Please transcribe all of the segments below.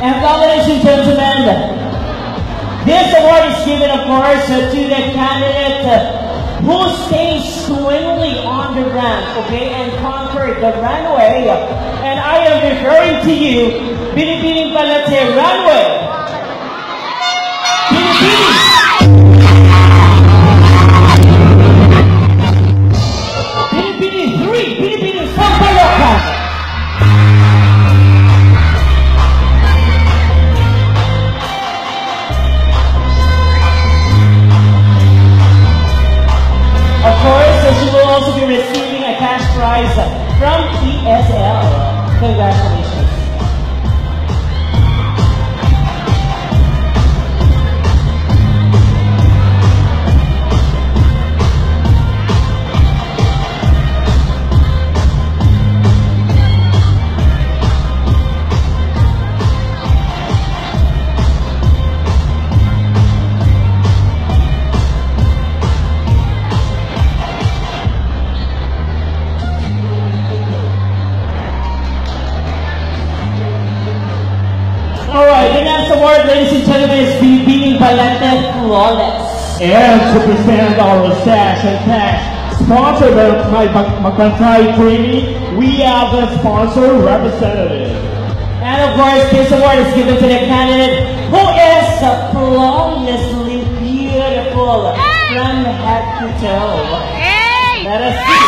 And ladies and gentlemen, this award is given, of course, to the candidate who stays swimmingly on the ramp, okay, and conquered the runway. And I am referring to you, Binibining Balete Runway. Binibini 3, Binibini Sampalocan. Of course, she will also be receiving a cash prize from ESL. Congratulations. Alright, the next award, ladies and gentlemen, is being Balete Flawless. And to present our Sash and Cash, sponsored by Makantay Creamy, we have the sponsor representative. And of course, this award is given to the candidate who is flawlessly beautiful from head to toe. Let us see.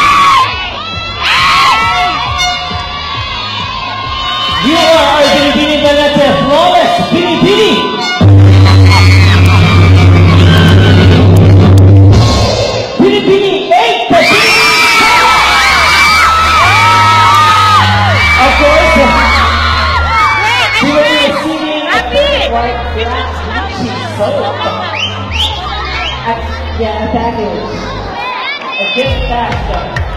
You are our Binibini Balete Flawless Binibini! Binibini 8! Of course, she will be receiving a white glass soap. A package. A gift bag.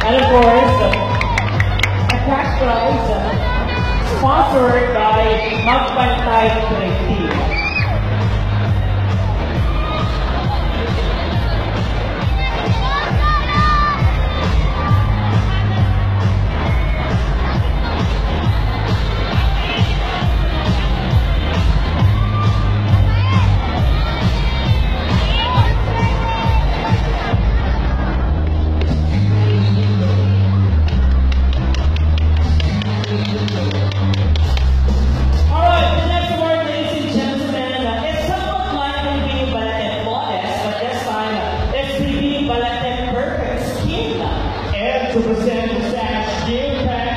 And of course, a cash prize. Sponsored by Magpantay Creative. To present the Sash Game Pack,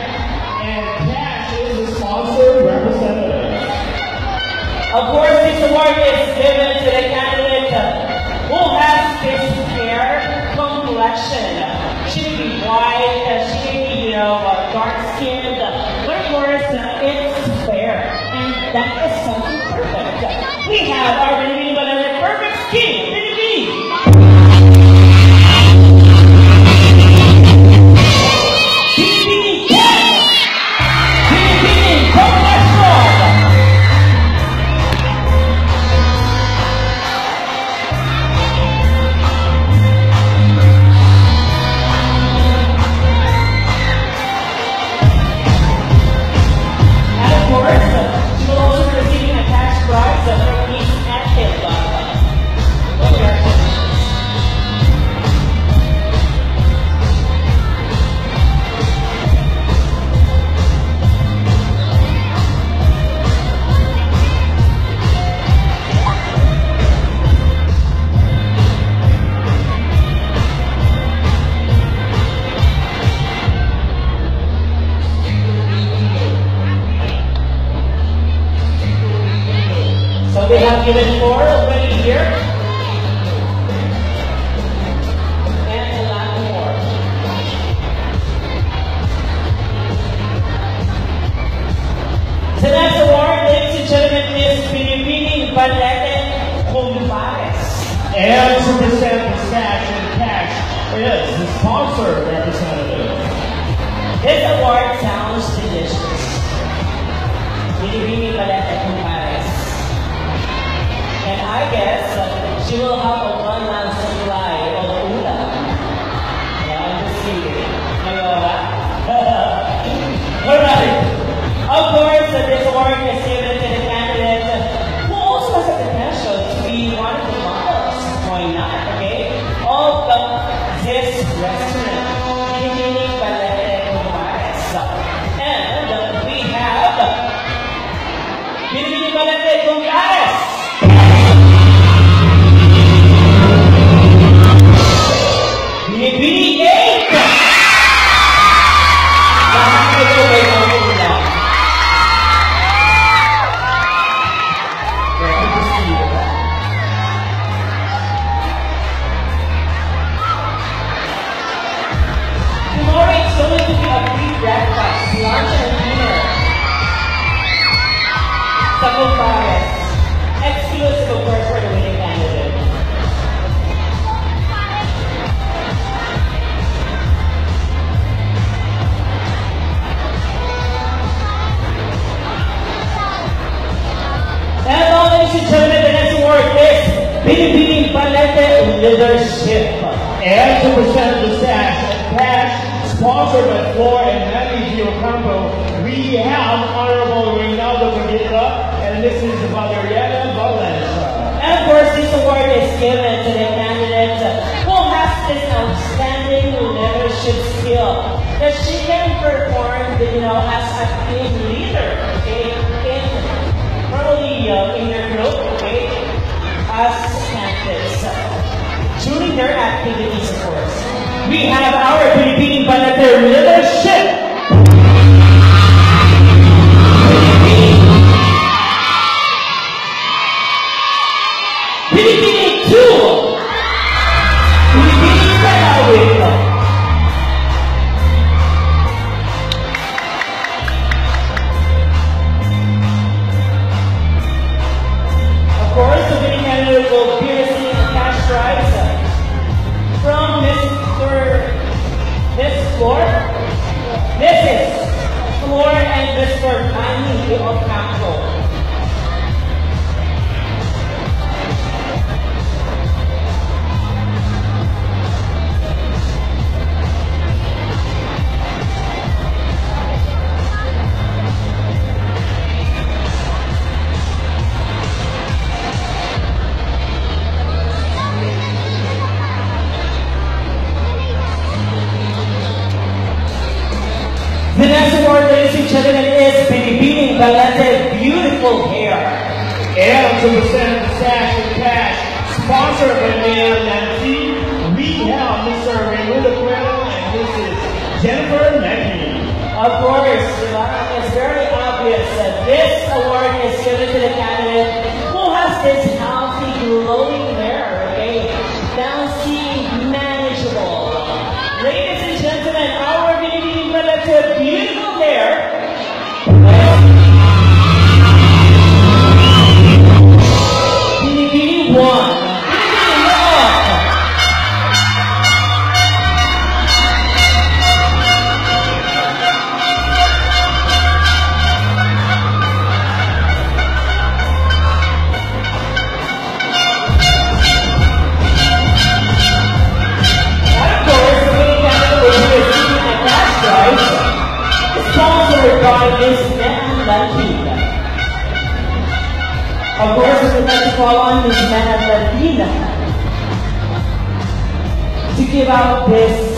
and Cash is the sponsor representative. Of course, this award is given to the candidate who has this fair complexion. She may be white, she may be, dark skinned, but of course, it's fair, and that is something perfect. We have our Binibini Balete Perfect Skin, Binibini! We have given 4 already here. And a lot more. The next award, ladies and gentlemen, is Binibini Balete Compares. And to present the Sash and Cash is the sponsor representative. This award sounds delicious. Binibini Balete Compares. And I guess she will have a one-man supply of ulam. Yeah, I'm just kidding. Alright. Of course, this award is given to the candidate Balete Gonzales. Binibini 8. Lahat na ito may mga tomorrow it's going to be a free breakfast, lunch and dinner. Sa Compares. Exclusive of course for the winning candidate. And now, ladies and gentlemen, the next award is Binibini Balete Leadership. And to present the sash and cash, sponsored by Floor and Manny Giocampo, we have Honorable Reynaldo Padilla, and this is Valeriana Valencia. And of course, this award is given to the candidate who has this outstanding leadership skill that she can perform, as a team leader, okay, probably in your group, okay, as candidates, during their activities, of course. We have our Binibini Balete Leadership. Binibini 2. Binibini Kalawit. Of course, the winning candidate will be receiving a cash prize from Miss Floor, Mrs. Floor and Mr. Manny Giocampo. The next award, ladies and gentlemen, is Binibini Balete Beautiful Hair. And to present the sash and cash, sponsored by Mayor Nancy, we have Mr. Raymundo Cuero and Mrs. Jennifer Mackey. Of course, it's very obvious that this award is given to the candidate who has this healthy, glowing hair, okay? Bouncy, manageable. Ladies and gentlemen, our Binibini Balete Beautiful Hair. Binibini 1. Binibini 1. Sponsored by Miss Latina. Of course, we would like to call on Miss Latina to give out this